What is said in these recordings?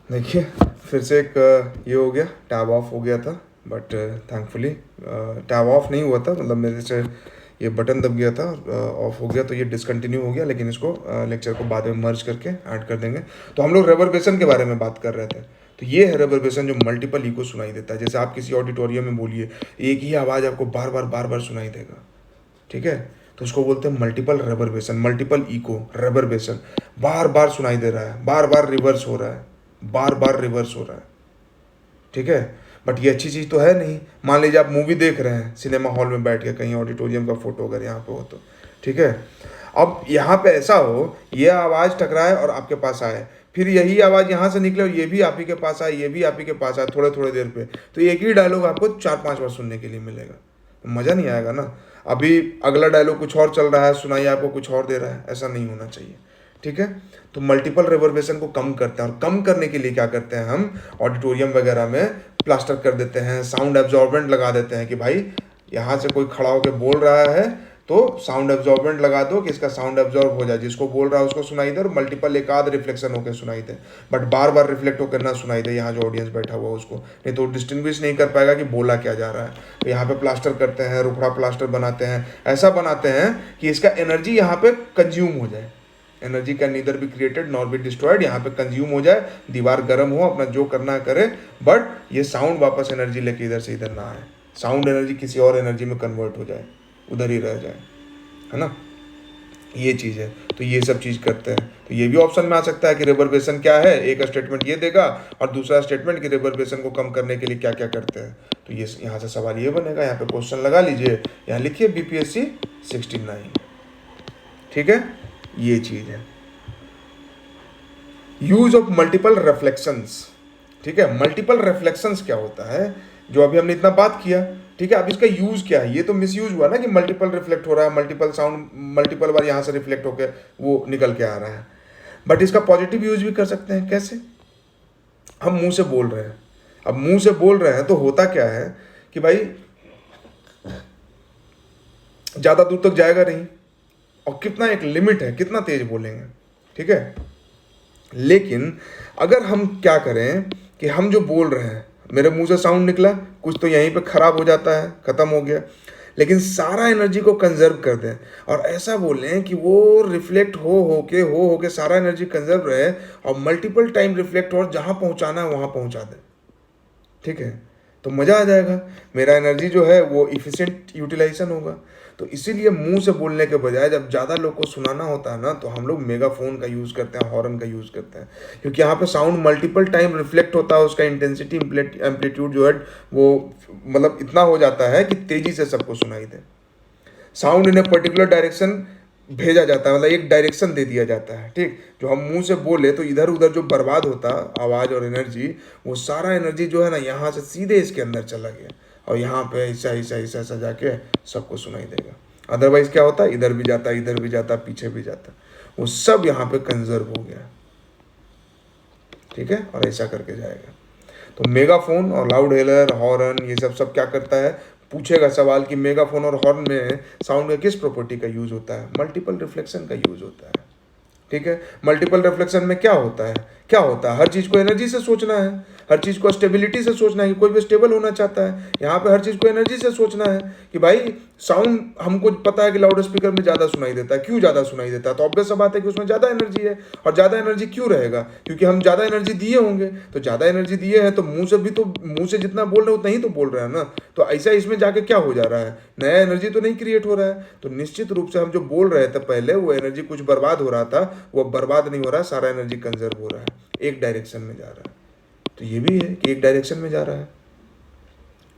देखिए, फिर से एक ये हो गया, टैब ऑफ हो गया था, बट थैंकफुली टैब ऑफ नहीं हुआ था, मतलब मेरे से ये बटन दब गया था, ऑफ हो गया, तो ये डिसकंटिन्यू हो गया। लेकिन इसको लेक्चर को बाद में मर्ज करके ऐड कर देंगे। तो हम लोग रेवर्बेशन के बारे में बात कर रहे थे। तो ये है रेवर्बेशन, जो मल्टीपल इको सुनाई देता है। जैसे आप किसी ऑडिटोरियम में बोलिए, एक ही आवाज़ आपको बार बार सुनाई देगा, ठीक है, तो उसको बोलते हैं मल्टीपल रेवर्बेशन, मल्टीपल इको रेवर्बेशन। बार बार सुनाई दे रहा है, बार बार रिवर्स हो रहा है, बार बार रिवर्स हो रहा है, ठीक है। बट ये अच्छी चीज़ तो है नहीं। मान लीजिए आप मूवी देख रहे हैं सिनेमा हॉल में बैठ के, कहीं ऑडिटोरियम का फोटो अगर यहाँ पे हो तो, ठीक है। अब यहाँ पे ऐसा हो, ये आवाज़ टकराए और आपके पास आए, फिर यही आवाज़ यहाँ से निकले और ये भी आप ही के पास आए, ये भी आप ही के पास आए, थोड़े थोड़े देर पे, तो एक ही डायलॉग आपको 4-5 बार सुनने के लिए मिलेगा, तो मज़ा नहीं आएगा ना। अभी अगला डायलॉग कुछ और चल रहा है, सुनाई आपको कुछ और दे रहा है, ऐसा नहीं होना चाहिए, ठीक है। तो मल्टीपल रिवर्बेशन को कम करते हैं, और कम करने के लिए क्या करते हैं हम, ऑडिटोरियम वगैरह में प्लास्टर कर देते हैं, साउंड एब्जॉर्बेंट लगा देते हैं कि भाई यहाँ से कोई खड़ा होकर बोल रहा है तो साउंड एब्जॉर्बेंट लगा दो कि इसका साउंड एब्जॉर्ब हो जाए, जिसको बोल रहा है उसको सुनाई दे, और मल्टीपल एक आध रिफ्लेक्शन होकर सुनाई दे, बट बार बार रिफ्लेक्ट होकर ना सुनाई दे यहाँ जो ऑडियंस बैठा हुआ उसको, नहीं तो डिस्टिंग्विश नहीं कर पाएगा कि बोला क्या जा रहा है। तो यहाँ पे प्लास्टर करते हैं, रुखड़ा प्लास्टर बनाते हैं, ऐसा बनाते हैं कि इसका एनर्जी यहाँ पे कंज्यूम हो जाए। Energy can neither be created nor be destroyed, यहाँ पे कंज्यूम हो जाए, दीवार गर्म हो, अपना जो करना करे, बट ये साउंड वापस एनर्जी लेके इधर से इधर ना आए, साउंड एनर्जी किसी और एनर्जी में कन्वर्ट हो जाए, उधर ही रह जाए, है ना। ये चीज़ है, तो ये सब चीज़ करते हैं। तो ये भी ऑप्शन में आ सकता है कि रिवर्बेशन क्या है, एक स्टेटमेंट ये देगा और दूसरा स्टेटमेंट कि रिवर्बेशन को कम करने के लिए क्या क्या करते हैं। तो ये यहाँ से सवाल ये बनेगा, यहाँ पे क्वेश्चन लगा लीजिए, यहाँ लिखिए BPSC 69, ठीक है। ये चीज़ है यूज ऑफ मल्टीपल रिफ्लेक्शंस, ठीक है। मल्टीपल रिफ्लेक्शंस क्या होता है, जो अभी हमने इतना बात किया, ठीक है। अब इसका यूज क्या है, ये तो मिस यूज हुआ ना कि मल्टीपल रिफ्लेक्ट हो रहा है, मल्टीपल साउंड मल्टीपल बार यहाँ से रिफ्लेक्ट होकर वो निकल के आ रहा है। बट इसका पॉजिटिव यूज भी कर सकते हैं। कैसे, हम मुंह से बोल रहे हैं, अब मुंह से बोल रहे हैं तो होता क्या है कि भाई ज़्यादा दूर तक जाएगा नहीं, और कितना एक लिमिट है कितना तेज बोलेंगे, ठीक है। लेकिन अगर हम क्या करें कि हम जो बोल रहे हैं, मेरे मुंह से साउंड निकला, कुछ तो यहीं पे खराब हो जाता है, ख़त्म हो गया, लेकिन सारा एनर्जी को कंजर्व कर दें और ऐसा बोलें कि वो रिफ्लेक्ट हो के सारा एनर्जी कंजर्व रहे और मल्टीपल टाइम रिफ्लेक्ट हो और जहाँ पहुँचाना है वहाँ पहुँचा दें, ठीक है। तो मज़ा आ जाएगा, मेरा एनर्जी जो है वो इफ़िशिएंट यूटिलाइजेशन होगा। तो इसीलिए मुंह से बोलने के बजाय जब ज़्यादा लोग को सुनाना होता है ना, तो हम लोग मेगाफोन का यूज़ करते हैं, हॉर्न का यूज़ करते हैं, क्योंकि यहाँ पे साउंड मल्टीपल टाइम रिफ्लेक्ट होता है, उसका इंटेंसिटी एम्पलीट्यूड जो है वो मतलब इतना हो जाता है कि तेज़ी से सबको सुनाई दे। Sound in a particular direction भेजा जाता है, मतलब एक डायरेक्शन दे दिया जाता है, ठीक। जो हम मुंह से बोले तो इधर उधर जो बर्बाद होता आवाज़ और एनर्जी, वो सारा एनर्जी जो है ना यहाँ से सीधे इसके अंदर चला गया और यहाँ पे ऐसा ऐसा ऐसा ऐसा जाके सबको सुनाई देगा। अदरवाइज क्या होता है, इधर भी जाता, इधर भी जाता, पीछे भी जाता, वो सब यहाँ पे कंजर्व हो गया, ठीक है, और ऐसा करके जाएगा। तो मेगाफोन और लाउड हेलर, हॉर्न, ये सब सब क्या करता है, पूछेगा सवाल कि मेगाफोन और हॉर्न में साउंड का किस प्रॉपर्टी का यूज होता है, मल्टीपल रिफ्लेक्शन का यूज होता है, ठीक है। मल्टीपल रिफ्लेक्शन में क्या होता है, क्या होता है, हर चीज़ को एनर्जी से सोचना है, हर चीज़ को स्टेबिलिटी से सोचना है कि कोई भी स्टेबल होना चाहता है। यहाँ पे हर चीज़ को एनर्जी से सोचना है कि भाई साउंड हमको पता है कि लाउड स्पीकर में ज़्यादा सुनाई देता है, क्यों ज़्यादा सुनाई देता है, तो ऑब्वियस सा बात है कि उसमें ज़्यादा एनर्जी है। और ज़्यादा एनर्जी क्यों रहेगा, क्योंकि हम ज़्यादा एनर्जी दिए होंगे, तो ज़्यादा एनर्जी दिए हैं तो मुंह से भी, तो मुंह से जितना बोल रहे हैं उतना ही तो बोल रहे हैं ना। तो ऐसा इसमें जाके क्या हो जा रहा है, नया एनर्जी तो नहीं क्रिएट हो रहा है। तो निश्चित रूप से हम जो बोल रहे थे पहले, वो एनर्जी कुछ बर्बाद हो रहा था, वो बर्बाद नहीं हो रहा है, सारा एनर्जी कंजर्व हो रहा है, एक डायरेक्शन में जा रहा है। तो ये भी है कि एक डायरेक्शन में जा रहा है,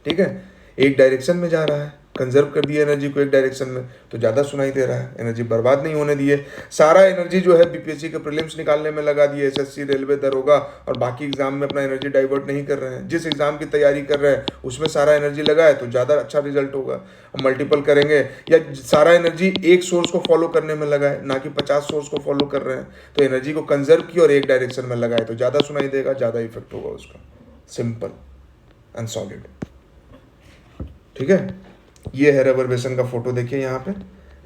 ठीक है, एक डायरेक्शन में जा रहा है, कंजर्व कर दिया एनर्जी को एक डायरेक्शन में, तो ज़्यादा सुनाई दे रहा है, एनर्जी बर्बाद नहीं होने दिए। सारा एनर्जी जो है BPSC के प्रीलिम्स निकालने में लगा दिए, SSC, रेलवे, दरोगा और बाकी एग्जाम में अपना एनर्जी डाइवर्ट नहीं कर रहे हैं। जिस एग्जाम की तैयारी कर रहे हैं उसमें सारा एनर्जी लगाए तो ज़्यादा अच्छा रिजल्ट होगा। मल्टीपल करेंगे या सारा एनर्जी एक सोर्स को फॉलो करने में लगाए, ना कि 50 सोर्स को फॉलो कर रहे हैं, तो एनर्जी को कंजर्व किया और एक डायरेक्शन में लगाए तो ज़्यादा सुनाई देगा, ज़्यादा इफेक्ट होगा उसका। सिंपल एंड सॉलिड, ठीक है। ये है रेवर्बेशन का फोटो, देखिए यहाँ पे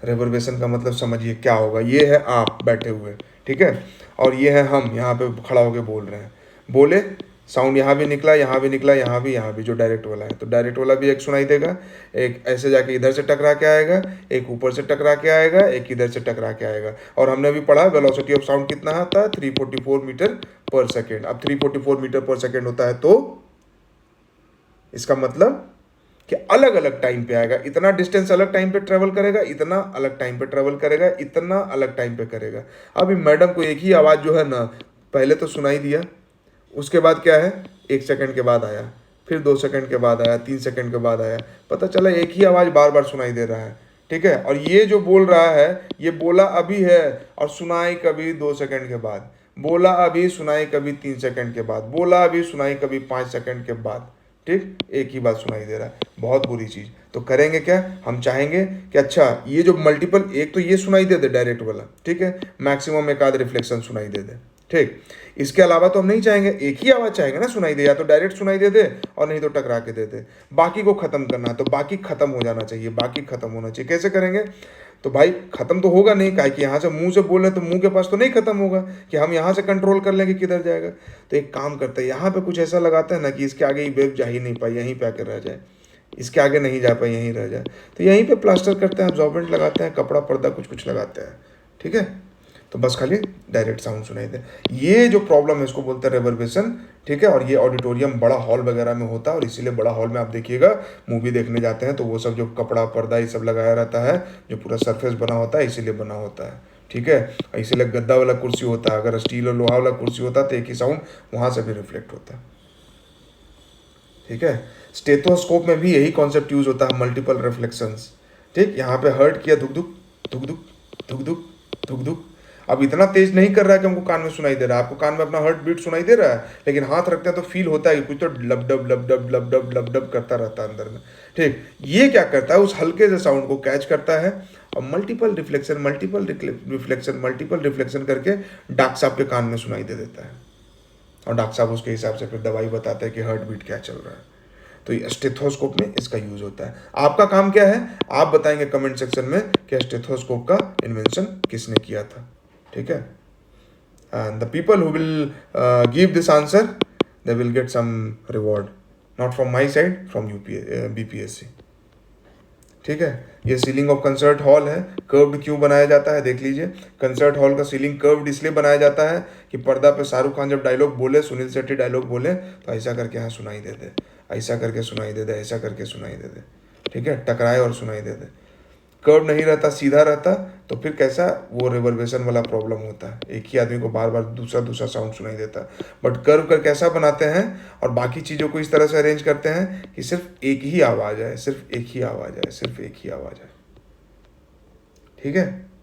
रेवर्बेशन का मतलब समझिए क्या होगा। ये है आप बैठे हुए, ठीक है, और ये है हम यहाँ पे खड़ा होके बोल रहे हैं। बोले साउंड यहाँ भी निकला, यहाँ भी निकला, यहाँ भी जो डायरेक्ट वाला है, तो डायरेक्ट वाला भी एक सुनाई देगा, एक ऐसे जाके इधर से टकरा के आएगा, एक ऊपर से टकरा के आएगा, एक इधर से टकरा के आएगा। और हमने भी पढ़ा वेलोसिटी ऑफ साउंड कितना आता है, 344 मीटर पर सेकेंड। अब 344 मीटर पर सेकेंड होता है तो इसका मतलब कि अलग अलग टाइम पे आएगा, इतना डिस्टेंस अलग टाइम पे ट्रेवल करेगा, इतना अलग टाइम पे ट्रेवल करेगा, इतना अलग टाइम पे करेगा। अभी मैडम को एक ही आवाज़ जो है ना, पहले तो सुनाई दिया, उसके बाद क्या है, 1 सेकंड के बाद आया, फिर 2 सेकंड के बाद आया, 3 सेकंड के बाद आया, पता चला एक ही आवाज़ बार बार सुनाई दे रहा है। ठीक है, और ये जो बोल रहा है ये बोला अभी है और सुनाई कभी 2 सेकंड के बाद, बोला अभी सुनाई कभी 3 सेकंड के बाद, बोला अभी सुनाई कभी 5 सेकंड के बाद। ठीक, एक ही बात सुनाई दे रहा है, बहुत बुरी चीज़। तो करेंगे क्या, हम चाहेंगे कि अच्छा ये जो मल्टीपल, एक तो ये सुनाई दे दे डायरेक्ट वाला, ठीक है, मैक्सिमम एक आध रिफ्लेक्शन सुनाई दे दे। ठीक, इसके अलावा तो हम नहीं चाहेंगे, एक ही आवाज़ चाहेंगे ना सुनाई दे, या तो डायरेक्ट सुनाई दे दे और नहीं तो टकरा के दे दे। बाकी को ख़त्म करना है तो बाकी ख़त्म हो जाना चाहिए, बाकी ख़त्म होना चाहिए। कैसे करेंगे, तो भाई ख़त्म तो होगा नहीं, काहे कि यहाँ से मुंह से बोले तो मुंह के पास तो नहीं ख़त्म होगा कि हम यहाँ से कंट्रोल कर लेंगे किधर जाएगा। तो एक काम करते हैं, यहाँ पे कुछ ऐसा लगाते हैं ना कि इसके आगे ये वेव जा ही नहीं पाई, यहीं पे आके रह जाए, इसके आगे नहीं जा पाई, यहीं रह जाए। तो यहीं पे प्लास्टर करते हैं, अब्जॉर्बेंट लगाते हैं, कपड़ा पर्दा कुछ कुछ लगाते हैं। ठीक है, तो बस खाली डायरेक्ट साउंड सुनाई दे। ये जो प्रॉब्लम है इसको बोलते हैं रेवर्बेशन। ठीक है, और ये ऑडिटोरियम बड़ा हॉल वगैरह में होता है, और इसीलिए बड़ा हॉल में आप देखिएगा मूवी देखने जाते हैं तो वो सब जो कपड़ा पर्दा ये सब लगाया रहता है, जो पूरा सरफेस बना होता है, इसीलिए बना होता है। ठीक है, इसीलिए गद्दा वाला कुर्सी होता है, अगर स्टील और लोहा वाला कुर्सी होता तो एक ही साउंड वहाँ से भी रिफ्लेक्ट होता है। ठीक है, स्टेथोस्कोप में भी यही कॉन्सेप्ट यूज होता है, मल्टीपल रिफ्लेक्शंस। ठीक, यहाँ पे हर्ट किया, धुक धुक धुक धुक धुक धुक धुक धुक। अब इतना तेज नहीं कर रहा है कि हमको कान में सुनाई दे रहा है, आपको कान में अपना हार्ट बीट सुनाई दे रहा है, लेकिन हाथ रखते हैं तो फील होता है कि कुछ तो लब डब लब डब लब डब लब डब करता रहता है अंदर में। ठीक, ये क्या करता है, उस हल्के से साउंड को कैच करता है और मल्टीपल रिफ्लेक्शन करके डॉक्टर साहब के कान में सुनाई दे देता है, और डॉक्टर साहब उसके हिसाब से फिर दवाई बताते हैं कि हार्ट बीट क्या चल रहा है। तो ये स्टेथोस्कोप में इसका यूज होता है। आपका काम क्या है, आप बताएंगे कमेंट सेक्शन में कि स्टेथोस्कोप का इन्वेंशन किसने किया था। ठीक है, and the people who will give this answer they will get some reward, not from my side, from BPSC। ठीक है, ये सीलिंग ऑफ कंसर्ट हॉल है। कर्व्ड क्यों बनाया जाता है देख लीजिए, कंसर्ट हॉल का सीलिंग कर्व्ड इसलिए बनाया जाता है कि पर्दा पे शाहरुख खान जब डायलॉग बोले, सुनील शेट्टी डायलॉग बोले तो ऐसा करके यहाँ सुनाई दे दे, ऐसा करके सुनाई दे दे, ऐसा करके सुनाई दे दे। ठीक है, टकराए और सुनाई दे दे। कर्व नहीं रहता, सीधा रहता तो फिर कैसा वो रिवर्बेशन वाला प्रॉब्लम होता है, एक ही आदमी को बार बार दूसरा साउंड सुनाई देता। बट कर्व कर कैसा बनाते हैं और बाकी चीज़ों को इस तरह से अरेंज करते हैं कि सिर्फ एक ही आवाज़ आए, सिर्फ एक ही आवाज़ आए, सिर्फ एक ही आवाज़ आए। ठीक है,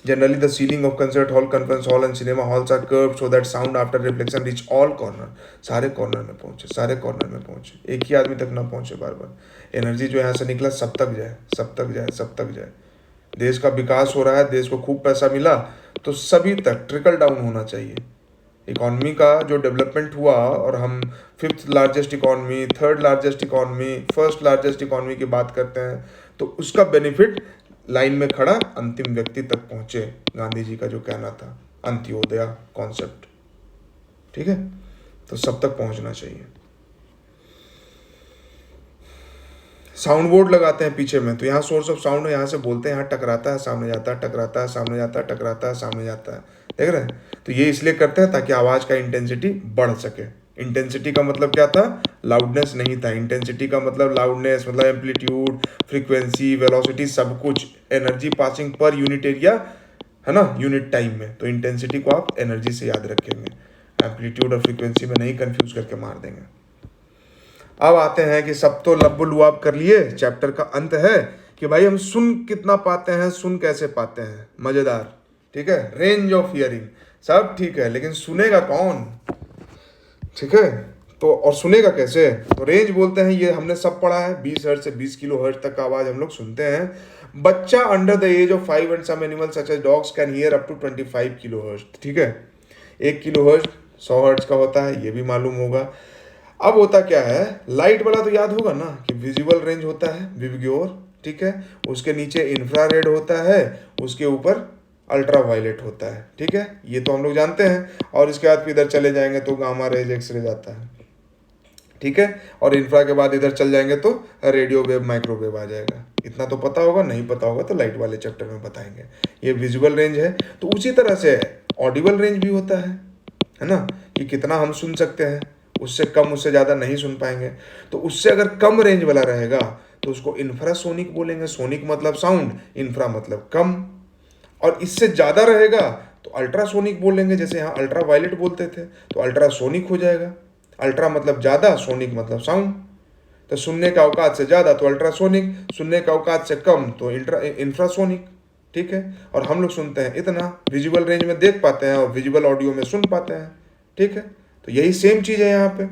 generally the ceiling of concert hall, conference hall and cinema halls are curved so that sound after reflection reach all corner, सारे कॉर्नर में पहुंचे, सारे कॉर्नर में पहुंचे, एक ही आदमी तक ना पहुंचे बार बार। एनर्जी जो यहाँ से निकला सब तक जाए, सब तक जाए, सब तक जाए। देश का विकास हो रहा है, देश को खूब पैसा मिला तो सभी तक ट्रिकल डाउन होना चाहिए। इकॉनमी का जो डेवलपमेंट हुआ और हम 5th largest economy, 3rd largest economy, 1st largest economy की बात करते हैं, तो उसका बेनिफिट लाइन में खड़ा अंतिम व्यक्ति तक पहुंचे। गांधी जी का जो कहना था, अंत्योदय कॉन्सेप्ट। ठीक है, तो सब तक पहुंचना चाहिए। साउंड बोर्ड लगाते हैं पीछे में, तो यहाँ सोर्स ऑफ साउंड है, यहाँ से बोलते हैं, यहाँ टकराता है, सामने जाता है, टकराता है, सामने जाता है, टकराता है, सामने जाता है। देख रहे हैं, तो ये इसलिए करते हैं ताकि आवाज़ का इंटेंसिटी बढ़ सके। इंटेंसिटी का मतलब क्या था, लाउडनेस नहीं था। इंटेंसिटी का मतलब लाउडनेस मतलब एम्पलीट्यूड, फ्रीक्वेंसी, वेलोसिटी, सब कुछ, energy passing per unit area, है ना, यूनिट टाइम में। तो इंटेंसिटी को आप एनर्जी से याद रखेंगे, एम्पलीट्यूड और फ्रीक्वेंसी में नहीं कंफ्यूज करके मार देंगे। अब आते हैं कि सब तो लब्बु लुआब कर लिए, चैप्टर का अंत है कि भाई हम सुन कितना पाते हैं, सुन कैसे पाते हैं, मज़ेदार। ठीक है, रेंज ऑफ हियरिंग सब ठीक है, लेकिन सुनेगा कौन। ठीक है, तो और सुनेगा कैसे, तो रेंज बोलते हैं, ये हमने सब पढ़ा है, 20 हर्ट्ज से 20 किलो हर्ट्ज तक का आवाज़ हम लोग सुनते हैं। बच्चा under the age of 5 and some animals such as dogs can hear up to 25 kilohertz. ठीक है, 1 किलो हर्ट्ज 100 हर्ट्ज का होता है, ये भी मालूम होगा। अब होता क्या है, लाइट वाला तो याद होगा ना कि विजुअल रेंज होता है विबग्योर। ठीक है, उसके नीचे इंफ्रारेड होता है, उसके ऊपर अल्ट्रा वायलेट होता है। ठीक है, ये तो हम लोग जानते हैं। और इसके बाद फिर इधर चले जाएंगे तो गामा रेज, एक्सरे जाता है। ठीक है, और इंफ्रा के बाद इधर चल जाएंगे तो रेडियो वेव, माइक्रोवेव आ जाएगा। इतना तो पता होगा, नहीं पता होगा तो लाइट वाले चैप्टर में बताएंगे। ये विजुअल रेंज है। तो उसी तरह से ऑडिबल रेंज भी होता है ना, कि कितना हम सुन सकते हैं, उससे कम उससे ज़्यादा नहीं सुन पाएंगे। तो उससे अगर कम रेंज वाला रहेगा तो उसको इंफ्रासोनिक बोलेंगे। सोनिक मतलब साउंड, इंफ्रा मतलब कम। और इससे ज़्यादा रहेगा तो अल्ट्रासोनिक बोलेंगे। जैसे यहाँ अल्ट्रा वायलेट बोलते थे तो अल्ट्रासोनिक हो जाएगा। अल्ट्रा मतलब ज़्यादा, सोनिक मतलब साउंड। तो सुनने का औकात से ज़्यादा तो अल्ट्रासोनिक, सुनने का औकात से कम तो इंफ्रासोनिक। ठीक है, और हम लोग सुनते हैं इतना, विजुअल रेंज में देख पाते हैं और विजुअल ऑडियो में सुन पाते हैं। ठीक है, तो यही सेम चीज़ है यहाँ पे।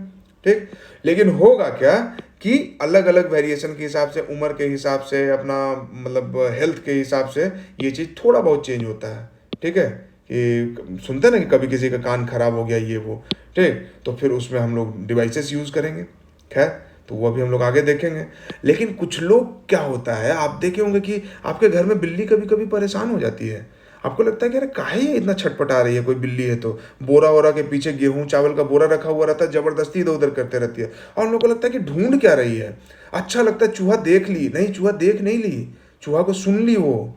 ठीक, लेकिन होगा क्या कि अलग अलग वेरिएशन के हिसाब से, उम्र के हिसाब से, अपना मतलब हेल्थ के हिसाब से ये चीज़ थोड़ा बहुत चेंज होता है। ठीक है, कि सुनते हैं ना कि कभी किसी का कान खराब हो गया ये वो, ठीक, तो फिर उसमें हम लोग डिवाइसेस यूज़ करेंगे। खैर, तो वो अभी हम लोग आगे देखेंगे। लेकिन कुछ लोग क्या होता है, आप देखे होंगे कि आपके घर में बिल्ली कभी कभी परेशान हो जाती है। आपको लगता है कि अरे काहे ये इतना छटपटा रही है, कोई बिल्ली है तो बोरा वोरा के पीछे गेहूं चावल का बोरा रखा हुआ रहता है, जबरदस्ती इधर उधर करते रहती है। और हम लोग को लगता है कि ढूंढ क्या रही है। अच्छा लगता है चूहा देख ली, नहीं चूहा देख नहीं ली, चूहा को सुन ली, वो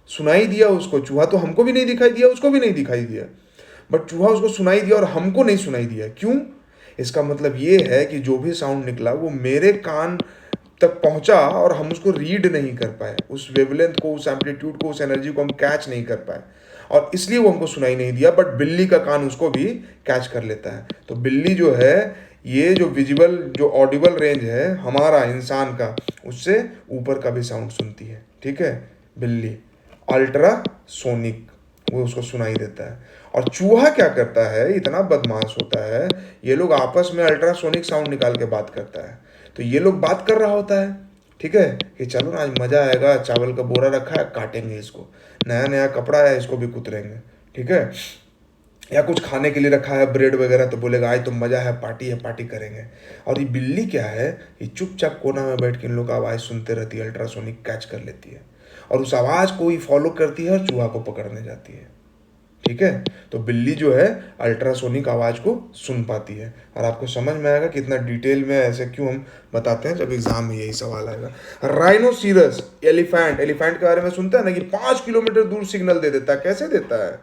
सुनाई दिया उसको। चूहा तो हमको भी नहीं दिखाई दिया, उसको भी नहीं दिखाई दिया, बट चूहा उसको सुनाई दिया और हमको नहीं सुनाई दिया। क्यों? इसका मतलब ये है कि जो भी साउंड निकला वो मेरे कान तक पहुंचा और हम उसको रीड नहीं कर पाए, उस वेवलेंथ को, उस एम्पलीट्यूड को, उस एनर्जी को हम कैच नहीं कर पाए, और इसलिए वो हमको सुनाई नहीं दिया। बट बिल्ली का कान उसको भी कैच कर लेता है। तो बिल्ली जो है, ये जो विजुअल, जो ऑडिबल रेंज है हमारा इंसान का, उससे ऊपर का भी साउंड सुनती है। ठीक है, बिल्ली अल्ट्रासोनिक, वो उसको सुनाई देता है। और चूहा क्या करता है, इतना बदमाश होता है, ये लोग आपस में अल्ट्रासोनिक साउंड निकाल के बात करता है। तो ये लोग बात कर रहा होता है, ठीक है, कि चलो ना आज मज़ा आएगा, चावल का बोरा रखा है, काटेंगे इसको, नया नया कपड़ा है, इसको भी कुतरेंगे। ठीक है, या कुछ खाने के लिए रखा है, ब्रेड वगैरह, तो बोलेगा आज तो मज़ा है, पार्टी है, पार्टी करेंगे। और ये बिल्ली क्या है, ये चुपचाप कोना में बैठ के इन लोग का आवाज़ सुनते रहती है, अल्ट्रासोनिक कैच कर लेती है और उस आवाज़ को ही फॉलो करती है और चूहा को पकड़ने जाती है। ठीक है, तो बिल्ली जो है अल्ट्रासोनिक आवाज़ को सुन पाती है। और आपको समझ में आएगा कितना डिटेल में ऐसे क्यों हम बताते हैं, जब एग्जाम में यही सवाल आएगा। राइनोसीरस, एलिफेंट, एलिफेंट के बारे में सुनते हैं ना कि 5 किलोमीटर दूर सिग्नल दे देता है। कैसे देता है?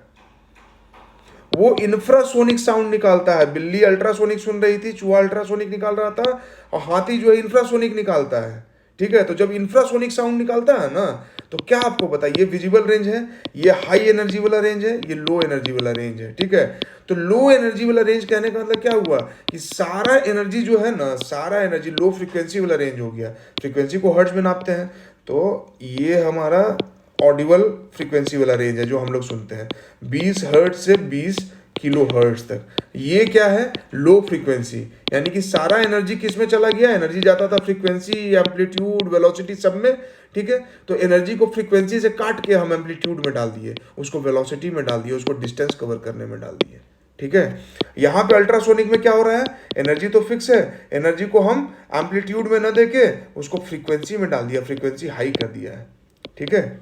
वो इंफ्रासोनिक साउंड निकालता है। बिल्ली अल्ट्रासोनिक सुन रही थी, चूहा अल्ट्रासोनिक निकाल रहा था, और हाथी जो है इंफ्रासोनिक निकालता है। ठीक है, तो जब इंफ्रासोनिक साउंड निकालता है ना, तो क्या आपको पता है, ये विजिबल रेंज है, ये हाई एनर्जी वाला रेंज है, ये लो एनर्जी वाला रेंज है। ठीक है, तो लो एनर्जी वाला रेंज कहने का मतलब क्या हुआ कि सारा एनर्जी जो है ना, सारा एनर्जी लो फ्रीक्वेंसी वाला रेंज हो गया। फ्रीक्वेंसी को हर्ट्ज में नापते हैं, तो ये हमारा ऑडिबल फ्रीक्वेंसी वाला रेंज है जो हम लोग सुनते हैं, 20 हर्ट्ज से 20 किलो हर्ट्ज तक। ये क्या है? लो फ्रीक्वेंसी, यानी कि सारा एनर्जी किस में चला गया, एनर्जी जाता था फ्रीक्वेंसी, एम्पलीट्यूड, वेलोसिटी सब में। ठीक है, तो एनर्जी को फ्रीक्वेंसी से काट के हम एम्पलीट्यूड में डाल दिए, उसको वेलोसिटी में डाल दिए, उसको डिस्टेंस कवर करने में डाल दिए। ठीक है, यहाँ पे अल्ट्रासोनिक में क्या हो रहा है, एनर्जी तो फिक्स है, एनर्जी को हम एम्पलीट्यूड में न देके उसको फ्रीक्वेंसी में डाल दिया, फ्रीक्वेंसी हाई कर दिया है। ठीक है,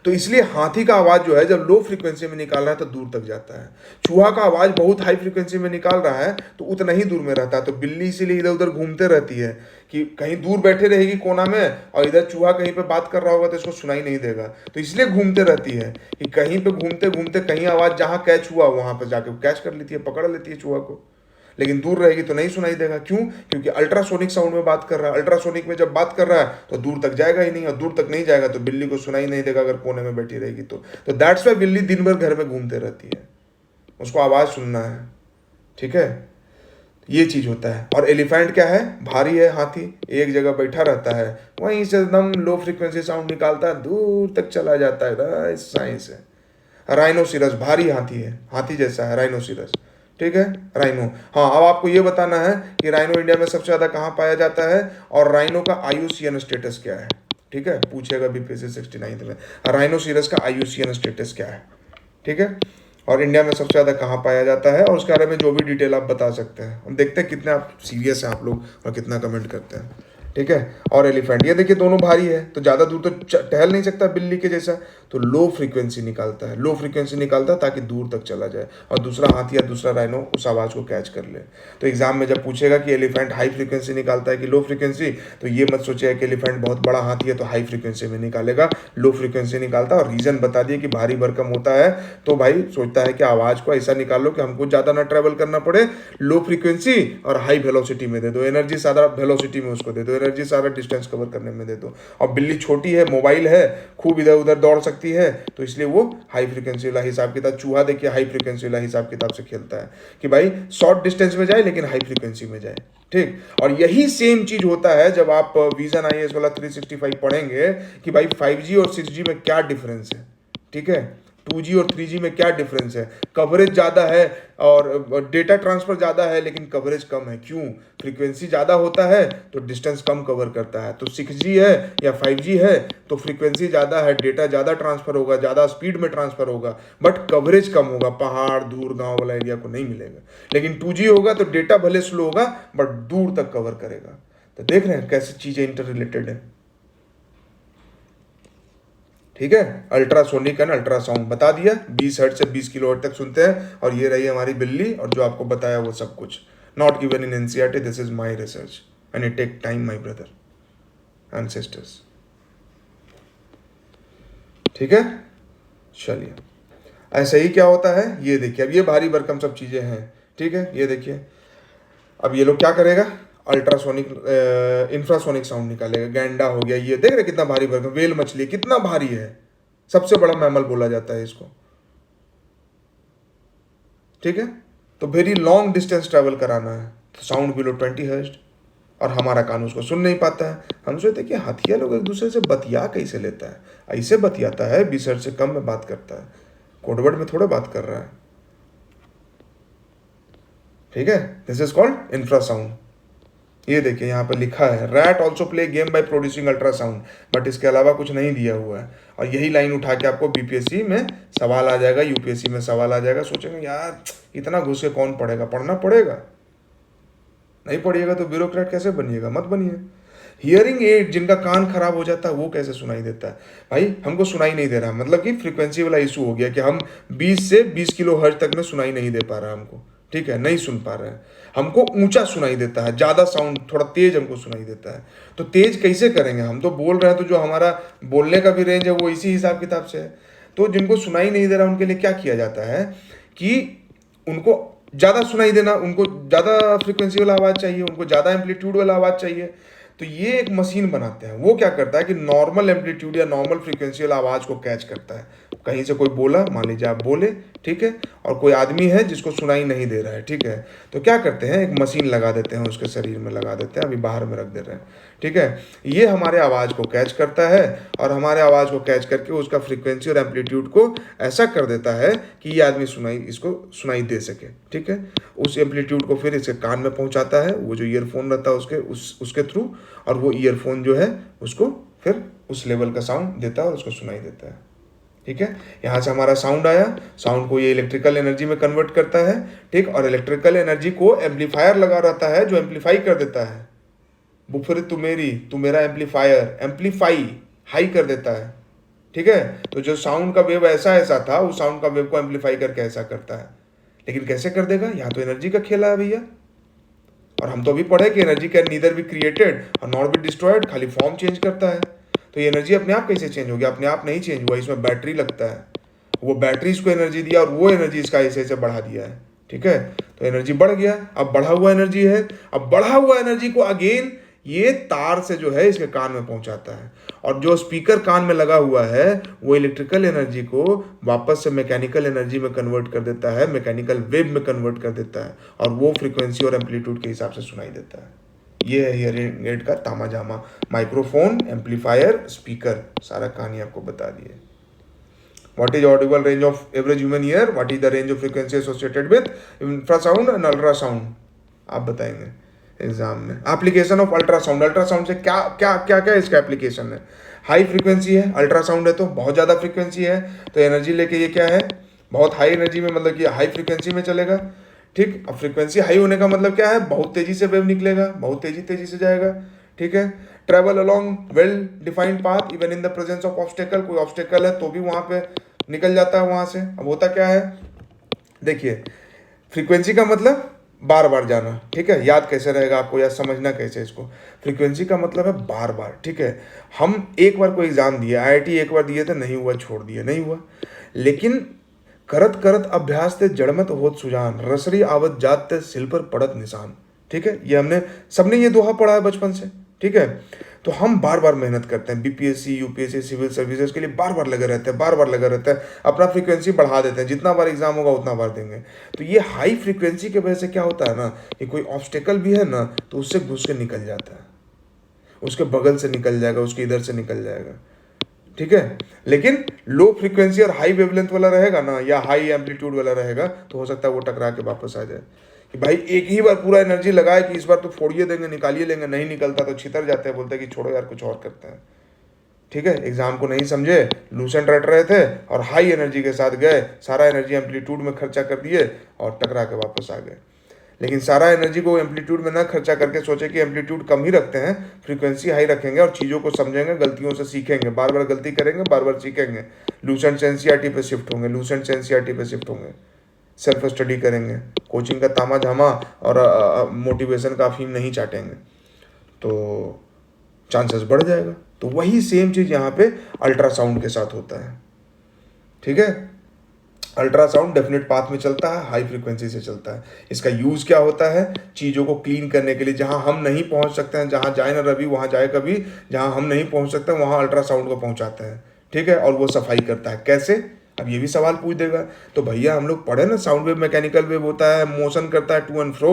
तो इसलिए हाथी का आवाज जो है जब लो फ्रीक्वेंसी में निकाल रहा है तो दूर तक जाता है। चूहा का आवाज बहुत हाई फ्रीक्वेंसी में निकाल रहा है तो उतना ही दूर में रहता है। तो बिल्ली इसीलिए इधर उधर घूमते रहती है कि कहीं दूर बैठे रहेगी कोना में, और इधर चूहा कहीं पे बात कर रहा होगा तो इसको सुनाई नहीं देगा, तो इसलिए घूमते रहती है कि कहीं पे घूमते घूमते कहीं आवाज जहाँ कैच हुआ वहां पर जाके कैच कर लेती है, पकड़ लेती है चूहा को। लेकिन दूर रहेगी तो नहीं सुनाई देगा। क्यों? क्योंकि अल्ट्रासोनिक साउंड में बात कर रहा है। अल्ट्रासोनिक में जब बात कर रहा है तो दूर तक जाएगा ही नहीं, और दूर तक नहीं जाएगा तो बिल्ली को सुनाई नहीं देगा अगर कोने में बैठी रहेगी तो दैट्स वाई बिल्ली दिन भर घर में घूमते रहती है, उसको आवाज सुनना है। ठीक है, ये चीज होता है। और एलिफेंट क्या है, भारी है, हाथी एक जगह बैठा रहता है, वहीं से एकदम लो फ्रीक्वेंसी साउंड निकालता है, दूर तक चला जाता है। साइंस है। राइनोसिरस भारी हाथी है, हाथी जैसा है राइनोसिरस। ठीक है, राइनो। हाँ, अब आपको ये बताना है कि राइनो इंडिया में सबसे ज़्यादा कहाँ पाया जाता है और राइनो का आईयूसीएन स्टेटस क्या है। ठीक है, पूछेगा भी फिजिक्स 69 में, राइनोसिरस का आईयूसीएन स्टेटस क्या है। ठीक है, और इंडिया में सबसे ज़्यादा कहाँ पाया जाता है, और उसके बारे में जो भी डिटेल आप बता सकते हैं। हम देखते हैं कितने आप सीरियस हैं आप लोग और कितना कमेंट करते हैं। ठीक है। और एलिफेंट, ये देखिए दोनों भारी है तो ज़्यादा दूर तो टहल नहीं सकता बिल्ली के जैसा, तो लो फ्रीक्वेंसी निकालता है, लो फ्रीक्वेंसी निकालता है ताकि दूर तक चला जाए और दूसरा हाथी या दूसरा राइनो उस आवाज़ को कैच कर ले। तो एग्जाम में जब पूछेगा कि एलिफेंट हाई फ्रीक्वेंसी निकालता है कि लो फ्रीक्वेंसी, तो ये मत सोचिए कि एलिफेंट बहुत बड़ा हाथी है तो हाई फ्रीक्वेंसी में निकालेगा, लो फ्रीक्वेंसी निकालता है। और रीज़न बता दिए कि भारी भरकम होता है तो भाई सोचता है कि आवाज़ को ऐसा निकालो कि हमको ज़्यादा ना ट्रैवल करना पड़े, लो फ्रीक्वेंसी और हाई वेलोसिटी में दे दो, एनर्जी सारा वेलोसिटी में उसको दे दो, एनर्जी सारा डिस्टेंस कवर करने में दे दो। और बिल्ली छोटी है, मोबाइल है, खूब इधर उधर दौड़ सकती है, तो इसलिए वो हाई फ्रीक्वेंसी वाला हिसाब किताब, चूहा देखिए हाई फ्रीक्वेंसी वाला हिसाब किताब से खेलता है कि भाई शॉर्ट डिस्टेंस में जाए लेकिन हाई फ्रीक्वेंसी में जाए, ठीक। और यही सेम चीज होता है जब आप विजन आईएएस वाला 365 पढ़ेंगे कि भाई 5G और 6G में क्या डिफरेंस है, ठीक है, 2G और 3G में क्या डिफरेंस है। कवरेज ज़्यादा है और डेटा ट्रांसफ़र ज़्यादा है लेकिन कवरेज कम है, क्यों? फ्रीक्वेंसी ज़्यादा होता है तो डिस्टेंस कम कवर करता है। तो 6G है या 5G है तो फ्रीक्वेंसी ज़्यादा है, डेटा ज़्यादा ट्रांसफ़र होगा, ज़्यादा स्पीड में ट्रांसफ़र होगा, बट कवरेज कम होगा, पहाड़ दूर गाँव वाला एरिया को नहीं मिलेगा। लेकिन 2G होगा तो डेटा भले स्लो होगा बट दूर तक कवर करेगा। तो देख रहे हैं कैसे चीज़ें इंटर रिलेटेड है, ठीक है। अल्ट्रासोनिक एंड अल्ट्रासाउंड बता दिया, 20 हर्ट्ज से 20 किलो हर्ट्ज तक सुनते हैं। और ये रही हमारी बिल्ली, और जो आपको बताया वो सब कुछ not given in NCERT, this is my research and it take time my brother and sisters, ठीक है। चलिए, ऐसा ही क्या होता है ये देखिए, अब ये भारी भरकम सब चीज़ें हैं, ठीक है। ये देखिए अब ये लोग क्या करेगा, अल्ट्रासोनिक इंफ्रासोनिक साउंड निकालेगा। गैंडा हो गया, ये देख रहे कितना भारी भरकम, वेल मछली कितना भारी है, सबसे बड़ा मैमल बोला जाता है इसको, ठीक है। तो वेरी लॉन्ग डिस्टेंस ट्रैवल कराना है तो साउंड बिलो 20 हर्ट्ज, और हमारा कान उसको सुन नहीं पाता है। हम सोचते कि हथिया लोग एक दूसरे से बतिया कैसे लेता है, ऐसे बतियाता है 20 हर्ट्ज से कम में बात करता है, कोडवर्ड में थोड़ा बात कर रहा है, ठीक है। This is called infrasound. ये देखिए यहाँ पर लिखा है, rat also play game by producing ultrasound, but इसके अलावा कुछ नहीं दिया हुआ है। और यही लाइन उठा के आपको बीपीएससी में सवाल आ जाएगा, यूपीएससी में सवाल आ जाएगा। सोचेंगे यार इतना घुस के कौन पढ़ेगा, पढ़ना पड़ेगा, नहीं पढ़िएगा तो ब्यूरोक्रेट कैसे बनिएगा, मत बनिए। हियरिंग एड, जिनका कान खराब हो जाता है वो कैसे सुनाई देता है, भाई हमको सुनाई नहीं दे रहा, मतलब कि फ्रीक्वेंसी वाला इशू हो गया कि हम 20 से 20 किलो हर्ट्ज तक में सुनाई नहीं दे पा रहा हमको, ठीक है, नहीं सुन पा रहे हैं। हमको ऊंचा सुनाई देता है, ज़्यादा साउंड, थोड़ा तेज हमको सुनाई देता है। तो तेज कैसे करेंगे, हम तो बोल रहे हैं तो जो हमारा बोलने का भी रेंज है वो इसी हिसाब किताब से है। तो जिनको सुनाई नहीं दे रहा उनके लिए क्या किया जाता है कि उनको ज़्यादा सुनाई देना, उनको ज़्यादा फ्रीक्वेंसी वाला आवाज़ चाहिए, उनको ज़्यादा एम्पलीट्यूड वाला आवाज़ चाहिए। तो ये एक मशीन बनाते हैं, वो क्या करता है कि नॉर्मल एम्पलीट्यूड या नॉर्मल फ्रीक्वेंसी वाला आवाज़ को कैच करता है। कहीं से कोई बोला, मान लीजिए आप बोले, ठीक है, और कोई आदमी है जिसको सुनाई नहीं दे रहा है, ठीक है, तो क्या करते हैं, एक मशीन लगा देते हैं, उसके शरीर में लगा देते हैं, अभी बाहर में रख दे रहे हैं, ठीक है। ये हमारे आवाज़ को कैच करता है और हमारे आवाज़ को कैच करके उसका फ्रीक्वेंसी और एम्पलीट्यूड को ऐसा कर देता है कि ये आदमी इसको सुनाई दे सके, ठीक है। उस एम्पलीट्यूड को फिर इसके कान में पहुंचाता है, वो जो ईयरफोन रहता है उसके थ्रू, और वो ईयरफोन जो है उसको फिर उस लेवल का साउंड देता है और उसको सुनाई देता है, ठीक है। यहाँ से हमारा साउंड आया, साउंड को ये इलेक्ट्रिकल एनर्जी में कन्वर्ट करता है, ठीक, और इलेक्ट्रिकल एनर्जी को एम्पलीफायर लगा रहता है जो एम्पलीफाई कर देता है। वो फिर तू मेरा एम्पलीफायर एम्पलीफाई हाई कर देता है, ठीक है। तो जो साउंड का वेव ऐसा था, उस साउंड का वेव को एम्पलीफाई करके ऐसा करता है। लेकिन कैसे कर देगा, यहाँ तो एनर्जी का खेला है भैया। और हम तो अभी पढ़े कि energy can neither be created और नॉट बी डिस्ट्रॉयड, खाली फॉर्म चेंज करता है। तो ये एनर्जी अपने आप कैसे चेंज हो गया, अपने आप नहीं चेंज हुआ, इसमें बैटरी लगता है, वो बैटरी इसको एनर्जी दिया और वो एनर्जी इसका ऐसे बढ़ा दिया है, ठीक है। तो एनर्जी बढ़ गया, अब बढ़ा हुआ एनर्जी है, अब बढ़ा हुआ एनर्जी को अगेन ये तार से जो है इसके कान में पहुंचाता है, और जो स्पीकर कान में लगा हुआ है वो इलेक्ट्रिकल एनर्जी को वापस से मैकेनिकल एनर्जी में कन्वर्ट कर देता है, मैकेनिकल वेव में कन्वर्ट कर देता है, और वो फ्रीक्वेंसी और एम्पलीट्यूड के हिसाब से सुनाई देता है। ये है हियरिंग एड का तामा जामा, माइक्रोफोन, एम्पलीफायर, स्पीकर, सारा कहानी आपको बता दिए। What is audible range of average human ear? What is the range of frequency associated with infrasound and ultrasound? आप बताएंगे एग्जाम में। एप्लीकेशन ऑफ अल्ट्रासाउंड, अल्ट्रासाउंड से क्या क्या क्या क्या इसका एप्लीकेशन है। हाई फ्रीक्वेंसी है, अल्ट्रासाउंड है तो बहुत ज़्यादा फ्रीक्वेंसी है, तो एनर्जी लेके ये क्या है, बहुत हाई एनर्जी में, मतलब कि हाई फ्रीक्वेंसी में चलेगा, ठीक। अब फ्रीक्वेंसी हाई होने का मतलब क्या है, बहुत तेज़ी से वेव निकलेगा, बहुत तेज़ी से जाएगा, ठीक है। Travel along well defined path even in the presence of obstacle, कोई ऑब्स्टेकल है तो भी वहां पे निकल जाता है वहां से। अब होता क्या है, देखिए फ्रीक्वेंसी का मतलब बार बार जाना, ठीक है। याद कैसे रहेगा आपको, या समझना कैसे इसको। फ्रीक्वेंसी का मतलब है बार बार, ठीक है। हम एक बार कोई एग्जाम दिए, आईआईटी एक बार दिए थे, नहीं हुआ छोड़ दिए, नहीं हुआ। लेकिन करत करत अभ्यास ते जड़मत होत सुजान, रसरी आवत जात ते सिल पर पड़त निशान, ठीक है। ये हमने सबने ये दोहा पढ़ा है बचपन से, ठीक है। तो हम बार बार मेहनत करते हैं, बीपीएससी यूपीएससी सिविल सर्विसेज के लिए बार बार लगे रहते हैं, बार बार लगे रहते हैं, अपना फ्रीक्वेंसी बढ़ा देते हैं, जितना बार एग्जाम होगा उतना बार देंगे। तो ये हाई फ्रीक्वेंसी की वजह से क्या होता है ना, कि कोई ऑब्स्टेकल भी है ना तो उससे घुस के निकल जाता है, उसके बगल से निकल जाएगा, उसके इधर से निकल जाएगा, ठीक है। लेकिन लो फ्रीक्वेंसी और हाई वेवलेंथ वाला रहेगा ना, या हाई एम्पलीट्यूड वाला रहेगा, तो हो सकता है वो टकरा के वापस आ जाए। कि भाई एक ही बार पूरा एनर्जी लगाए कि इस बार तो फोड़िए देंगे, निकालिए लेंगे, नहीं निकलता तो छितर जाते हैं, बोलते हैं कि छोड़ो यार कुछ और करते हैं, ठीक है। एग्जाम को नहीं समझे, लूसेंट रट रहे थे और हाई एनर्जी के साथ गए, सारा एनर्जी एम्पलीट्यूड में खर्चा कर दिए और टकरा के वापस आ गए। लेकिन सारा एनर्जी को एम्पलीट्यूड में ना खर्चा करके सोचे कि एम्पलीट्यूड कम ही रखते हैं, फ्रीक्वेंसी हाई रखेंगे और चीज़ों को समझेंगे, गलतियों से सीखेंगे, बार बार गलती करेंगे, बार बार सीखेंगे, लूसेंट से एनसीईआरटी पे शिफ्ट होंगे, लूसेंट से एनसीईआरटी पे शिफ्ट होंगे, सेल्फ स्टडी करेंगे, कोचिंग का तामा झामा और मोटिवेशन का अफीम नहीं चाटेंगे, तो चांसेस बढ़ जाएगा। तो वही सेम चीज़ यहाँ पे अल्ट्रासाउंड के साथ होता है, ठीक है। अल्ट्रासाउंड डेफिनेट पाथ में चलता है, हाई फ्रीक्वेंसी से चलता है। इसका यूज़ क्या होता है, चीज़ों को क्लीन करने के लिए, जहाँ हम नहीं पहुँच सकते हैं, जहाँ जाए ना रवि वहाँ जाए कभी, जहाँ हम नहीं पहुँच सकते वहाँ अल्ट्रासाउंड को पहुँचाते हैं, ठीक है। और वो सफाई करता है, कैसे, अब ये भी सवाल पूछ देगा। तो भैया हम लोग पढ़े ना, साउंड वेव मैकेनिकल वेव होता है, मोशन करता है टू एंड फ्रो,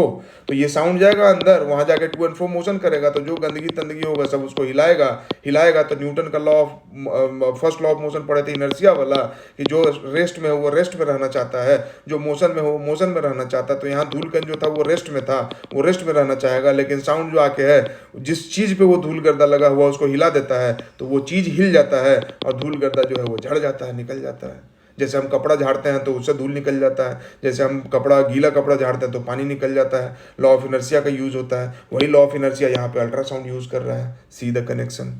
तो ये साउंड जाएगा अंदर, वहाँ जाके टू एंड फ्रो मोशन करेगा, तो जो गंदगी तंदगी होगा सब उसको हिलाएगा, हिलाएगा तो न्यूटन का law of first law of motion पढ़े थे, इनर्शिया वाला, कि जो रेस्ट में हो वो रेस्ट में रहना चाहता है, जो मोशन में हो मोशन में रहना चाहता है। तो यहाँ धूलकण जो था वो रेस्ट में था, वो रेस्ट में रहना चाहेगा, लेकिन साउंड जो आके है, जिस चीज़ पे वो धूल गर्दा लगा हुआ उसको हिला देता है, तो वो चीज़ हिल जाता है और धूल गर्दा जो है वो झड़ जाता है, निकल जाता है। जैसे हम कपड़ा झाड़ते हैं तो उससे धूल निकल जाता है, जैसे हम गीला कपड़ा झाड़ते हैं तो पानी निकल जाता है, लॉ ऑफ इनर्शिया का यूज होता है। वही लॉ ऑफ इनर्शिया यहाँ पे अल्ट्रासाउंड यूज कर रहा है, सी द कनेक्शन,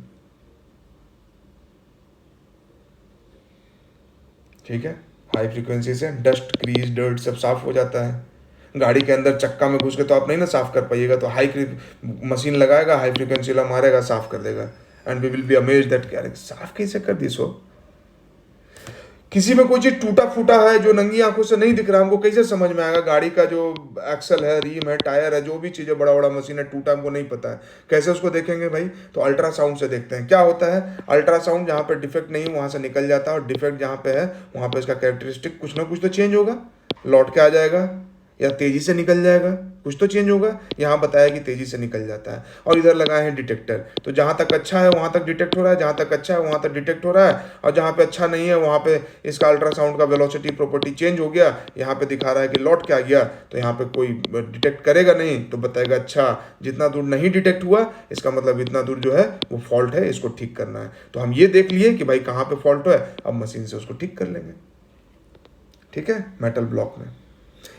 ठीक है। हाई फ्रीक्वेंसी से डस्ट क्रीज डर्ट सब साफ हो जाता है। गाड़ी के अंदर चक्का में घुस के तो आप नहीं ना साफ कर पाइएगा, तो हाई मशीन लगाएगा, हाई फ्रीक्वेंसी वाला मारेगा, साफ कर देगा, and we will be amazed that क्या साफ कैसे कर दी। सो किसी में कोई चीज टूटा फूटा है जो नंगी आंखों से नहीं दिख रहा, हमको कैसे समझ में आएगा। गाड़ी का जो एक्सल है, रिम है, टायर है, जो भी चीज़ है, बड़ा बड़ा मशीन है, टूटा हमको नहीं पता है, कैसे उसको देखेंगे भाई। तो अल्ट्रासाउंड से देखते हैं। क्या होता है, अल्ट्रासाउंड जहाँ पे डिफेक्ट नहीं वहाँ से निकल जाता है, और डिफेक्ट जहाँ पे है वहाँ पे इसका कैरेक्टरिस्टिक कुछ ना कुछ तो चेंज होगा, लौट के आ जाएगा या तेजी से निकल जाएगा, कुछ तो चेंज होगा। यहाँ बताया कि तेजी से निकल जाता है। और इधर लगाए हैं डिटेक्टर, तो जहाँ तक अच्छा है वहाँ तक डिटेक्ट हो रहा है, जहाँ तक अच्छा है वहाँ तक डिटेक्ट हो रहा है, और जहाँ पे अच्छा नहीं है वहाँ पे इसका अल्ट्रासाउंड का वेलोसिटी प्रॉपर्टी चेंज हो गया, यहाँ पे दिखा रहा है कि लौट के आ गया, तो यहाँ पे कोई डिटेक्ट करेगा नहीं, तो बताएगा अच्छा जितना दूर नहीं डिटेक्ट हुआ इसका मतलब इतना दूर जो है वो फॉल्ट है, इसको ठीक करना है। तो हम ये देख लिए कि भाई कहाँ पे फॉल्ट है, अब मशीन से उसको ठीक कर लेंगे, ठीक है, मेटल ब्लॉक में।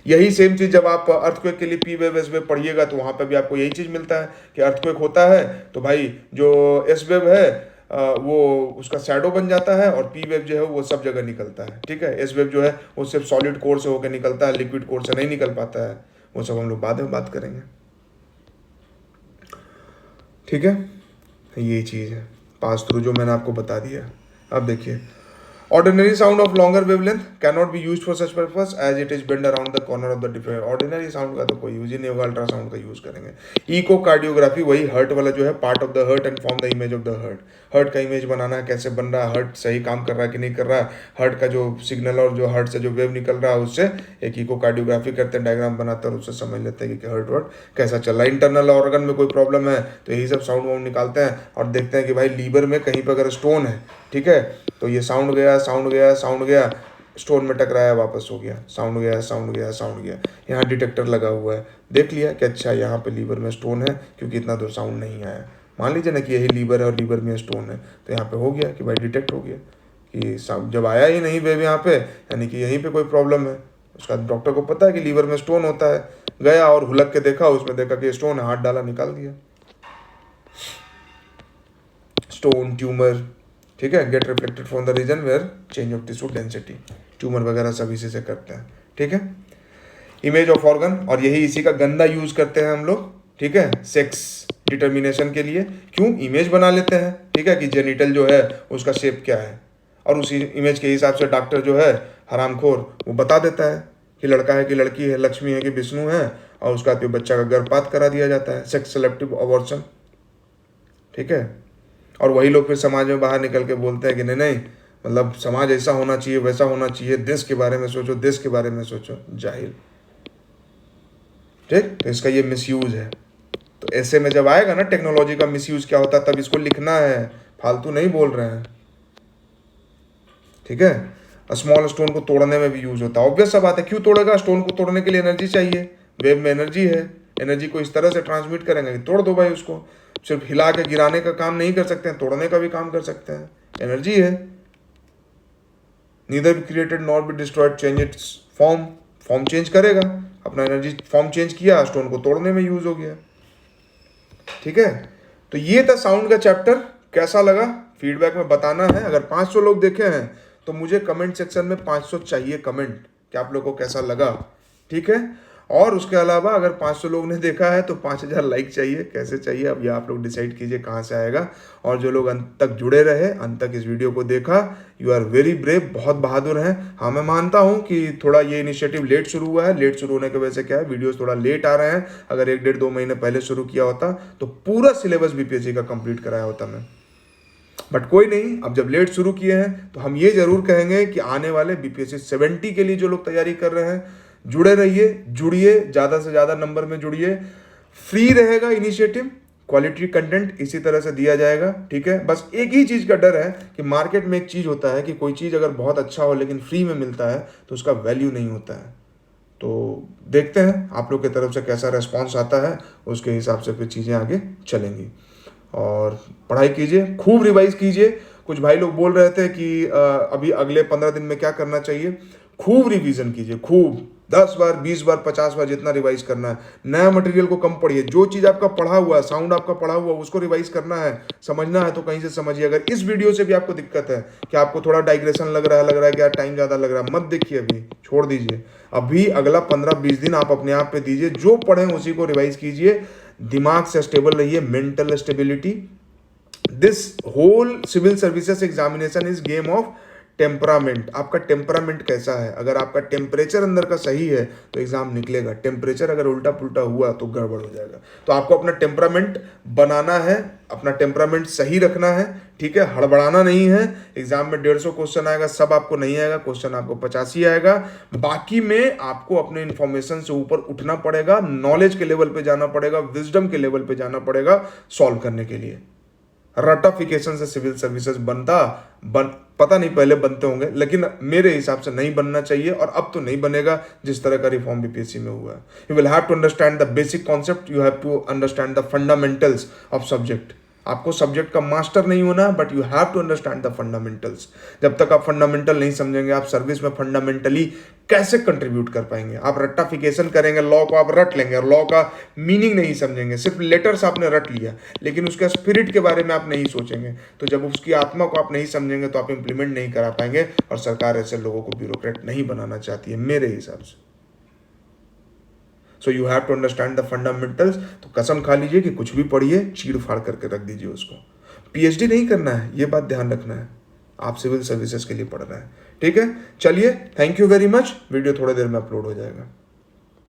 यही सेम चीज़ जब आप अर्थक्वेक के लिए पी वेव एस वेव पढ़िएगा तो वहाँ पे भी आपको यही चीज़ मिलता है कि अर्थक्वेक होता है तो भाई जो एस वेव है वो उसका शैडो बन जाता है, और पी वेव जो है वो सब जगह निकलता है, ठीक है। एस वेव जो है वो सिर्फ सॉलिड कोर से होकर निकलता है, लिक्विड कोर से नहीं निकल पाता है, वो सब हम लोग बाद में बात करेंगे, ठीक है। ये चीज़ है पास थ्रू जो मैंने आपको बता दिया। अब देखिए, ordinary sound of longer wavelength cannot be used for such purpose as it is bend around the corner of the different। ordinary sound का तो कोई यूज ही नहीं होगा, अल्ट्रासाउंड का यूज करेंगे। इकोकार्डियोग्राफी वही हर्ट वाला जो है, part of the heart and form the image of the heart. Heart का इमेज बनाना है, कैसे बन रहा है, हर्ट सही काम कर रहा है कि नहीं कर रहा है, हर्ट का जो सिग्नल और जो हर्ट से जो वेव निकल रहा है उससे एक इकोकार्डियोग्राफी करते हैं, डायग्राम बनाते हैं और उससे समझ लेते हैं कि हर्ट वर्ट कैसा चल रहा है। इंटरनल ऑर्गन में कोई प्रॉब्लम है तो यही सब साउंड वाउंड निकालते हैं और देखते हैं कि भाई लीवर में कहीं पर अगर स्टोन है, ठीक है, तो ये साउंड गया साउंड गया साउंड गया, स्टोन में टकराया वापस हो गया, साउंड गया साउंड गया साउंड गया। यहाँ डिटेक्टर लगा हुआ है, देख लिया कि अच्छा यहाँ पे लीवर में स्टोन है क्योंकि इतना दूर साउंड नहीं आया। मान लीजिए ना कि यही लीवर है और लीवर में स्टोन है, तो यहाँ पे हो गया कि भाई डिटेक्ट हो गया कि साउंड जब आया ही नहीं वेव यहाँ पे, यानी कि यहीं पे कोई प्रॉब्लम है। उसका डॉक्टर को पता है कि लीवर में स्टोन होता है, गया और हुलक के देखा, उसमें देखा कि स्टोन है, हाथ डाला निकाल दिया। स्टोन, ट्यूमर, ठीक है, get reflected from the region where change of tissue density, tumour वगैरह सब इसी से करते हैं, ठीक है। इमेज ऑफ ऑर्गन, और यही इसी का गंदा यूज करते हैं हम लोग, ठीक है, सेक्स डिटर्मिनेशन के लिए। क्यों? इमेज बना लेते हैं, ठीक है, कि जेनिटल जो है उसका शेप क्या है, और उसी इमेज के हिसाब से डॉक्टर जो है हरामखोर वो बता देता है कि लड़का है कि लड़की है, लक्ष्मी है कि विष्णु है, और उसका तो बच्चा का गर्भपात करा दिया जाता है, सेक्स सेलेक्टिव अबॉर्शन, ठीक है। और वही लोग फिर समाज में बाहर निकल के बोलते हैं कि नहीं नहीं, मतलब समाज ऐसा होना चाहिए, वैसा होना चाहिए, देश के बारे में सोचो, देश के बारे में सोचो, जाहिल, ठीक। तो इसका ये मिसयूज है। तो ऐसे में जब आएगा ना टेक्नोलॉजी का मिसयूज क्या होता है, तब इसको लिखना है, फालतू नहीं बोल रहे हैं, ठीक है। स्मॉल स्टोन को तोड़ने में भी यूज होता है, ऑब्वियस सा बात है, क्यों तोड़ेगा? स्टोन को तोड़ने के लिए एनर्जी चाहिए, वेव में एनर्जी है, एनर्जी को इस तरह से ट्रांसमिट करेंगे कि तोड़ दो भाई उसको। सिर्फ हिला के गिराने का काम नहीं कर सकते हैं, तोड़ने का भी काम कर सकते हैं, एनर्जी है। Neither be created not be destroyed, change it's form, form change करेगा, अपना एनर्जी फॉर्म चेंज किया, स्टोन को तोड़ने में यूज हो गया, ठीक है। तो ये था साउंड का चैप्टर। कैसा लगा फीडबैक में बताना है। अगर 500 लोग देखे हैं तो मुझे कमेंट सेक्शन में 500 चाहिए कमेंट कि आप लोगों को कैसा लगा, ठीक है। और उसके अलावा अगर 500 लोग ने देखा है तो 5000 लाइक चाहिए। कैसे चाहिए अब ये आप लोग डिसाइड कीजिए कहाँ से आएगा। और जो लोग अंत तक जुड़े रहे, अंत तक इस वीडियो को देखा, यू आर वेरी ब्रेव, बहुत बहादुर हैं। हाँ, मैं मानता हूँ कि थोड़ा ये इनिशिएटिव लेट शुरू हुआ है। लेट शुरू होने की वजह से क्या है, वीडियोस थोड़ा लेट आ रहे हैं। अगर 1 डेढ़ 2 महीने पहले शुरू किया होता तो पूरा सिलेबस बीपीएससी का कंप्लीट कराया होता मैं, बट कोई नहीं। अब जब लेट शुरू किए हैं तो हम ये जरूर कहेंगे कि आने वाले बीपीएससी 70 के लिए जो लोग तैयारी कर रहे हैं, जुड़े रहिए, जुड़िए, ज़्यादा से ज़्यादा नंबर में जुड़िए। फ्री रहेगा इनिशिएटिव, क्वालिटी कंटेंट इसी तरह से दिया जाएगा, ठीक है। बस एक ही चीज़ का डर है कि मार्केट में एक चीज़ होता है कि कोई चीज़ अगर बहुत अच्छा हो लेकिन फ्री में मिलता है तो उसका वैल्यू नहीं होता है। तो देखते हैं आप लोग की तरफ से कैसा रिस्पॉन्स आता है, उसके हिसाब से फिर चीज़ें आगे चलेंगी। और पढ़ाई कीजिए, खूब रिवाइज कीजिए। कुछ भाई लोग बोल रहे थे कि अभी अगले 15 दिन में क्या करना चाहिए। खूब रिवीजन कीजिए, खूब 10 बार 20 बार 50 बार जितना रिवाइज करना है। नया मटेरियल को कम पढ़िए। जो चीज़ आपका पढ़ा हुआ है, साउंड आपका पढ़ा हुआ है, उसको रिवाइज करना है, समझना है तो कहीं से समझिए। अगर इस वीडियो से भी आपको दिक्कत है कि आपको थोड़ा डाइग्रेशन लग रहा है कि यार टाइम ज़्यादा लग रहा है, मत देखिए, अभी छोड़ दीजिए। अभी अगला 15-20 दिन आप अपने आप पे दीजिए, जो पढ़ें उसी को रिवाइज कीजिए। दिमाग से स्टेबल रहिए, mental stability. This whole civil services examination is game of temperament. आपका टेम्परामेंट कैसा है? अगर आपका टेम्परेचर अंदर का सही है तो एग्जाम निकलेगा। टेम्परेचर अगर उल्टा पुल्टा हुआ तो गड़बड़ हो जाएगा। तो आपको अपना टेम्परामेंट बनाना है, अपना टेम्परामेंट सही रखना है, ठीक है। हड़बड़ाना नहीं है। एग्जाम में 150 क्वेश्चन आएगा, सब आपको नहीं आएगा, क्वेश्चन आपको 85 आएगा। बाकी में आपको अपने इंफॉर्मेशन से ऊपर उठना पड़ेगा, नॉलेज के लेवल पे जाना पड़ेगा, विजडम के लेवल पे जाना पड़ेगा सॉल्व करने के लिए। रटाफिकेशन से सिविल सर्विसेज पता नहीं पहले बनते होंगे, लेकिन मेरे हिसाब से नहीं बनना चाहिए, और अब तो नहीं बनेगा जिस तरह का रिफॉर्म बीपीएससी में हुआ है। You will have to understand the basic concept, you have to understand the fundamentals of subject. आपको सब्जेक्ट का मास्टर नहीं होना, but you have to understand the fundamentals. जब तक आप फंडामेंटल नहीं समझेंगे, आप सर्विस में फंडामेंटली कैसे कंट्रीब्यूट कर पाएंगे? आप रट्टाफिकेशन करेंगे, लॉ को आप रट लेंगे और लॉ का मीनिंग नहीं समझेंगे। सिर्फ लेटर्स आपने रट लिया, लेकिन उसके स्पिरिट के बारे में आप नहीं सोचेंगे। तो जब उसकी आत्मा को आप नहीं समझेंगे तो आप इंप्लीमेंट नहीं करा पाएंगे। और सरकार ऐसे लोगों को ब्यूरोक्रेट नहीं बनाना चाहती है मेरे हिसाब से। So you have to understand the fundamentals. तो कसम खा लीजिए कि कुछ भी पढ़िए, चीड़ फाड़ करके रख दीजिए उसको। पीएचडी नहीं करना है, ये बात ध्यान रखना है। आप सिविल सर्विसेज के लिए पढ़ रहे हैं, ठीक है। चलिए, thank you very much. Video थोड़ी देर में अपलोड हो जाएगा।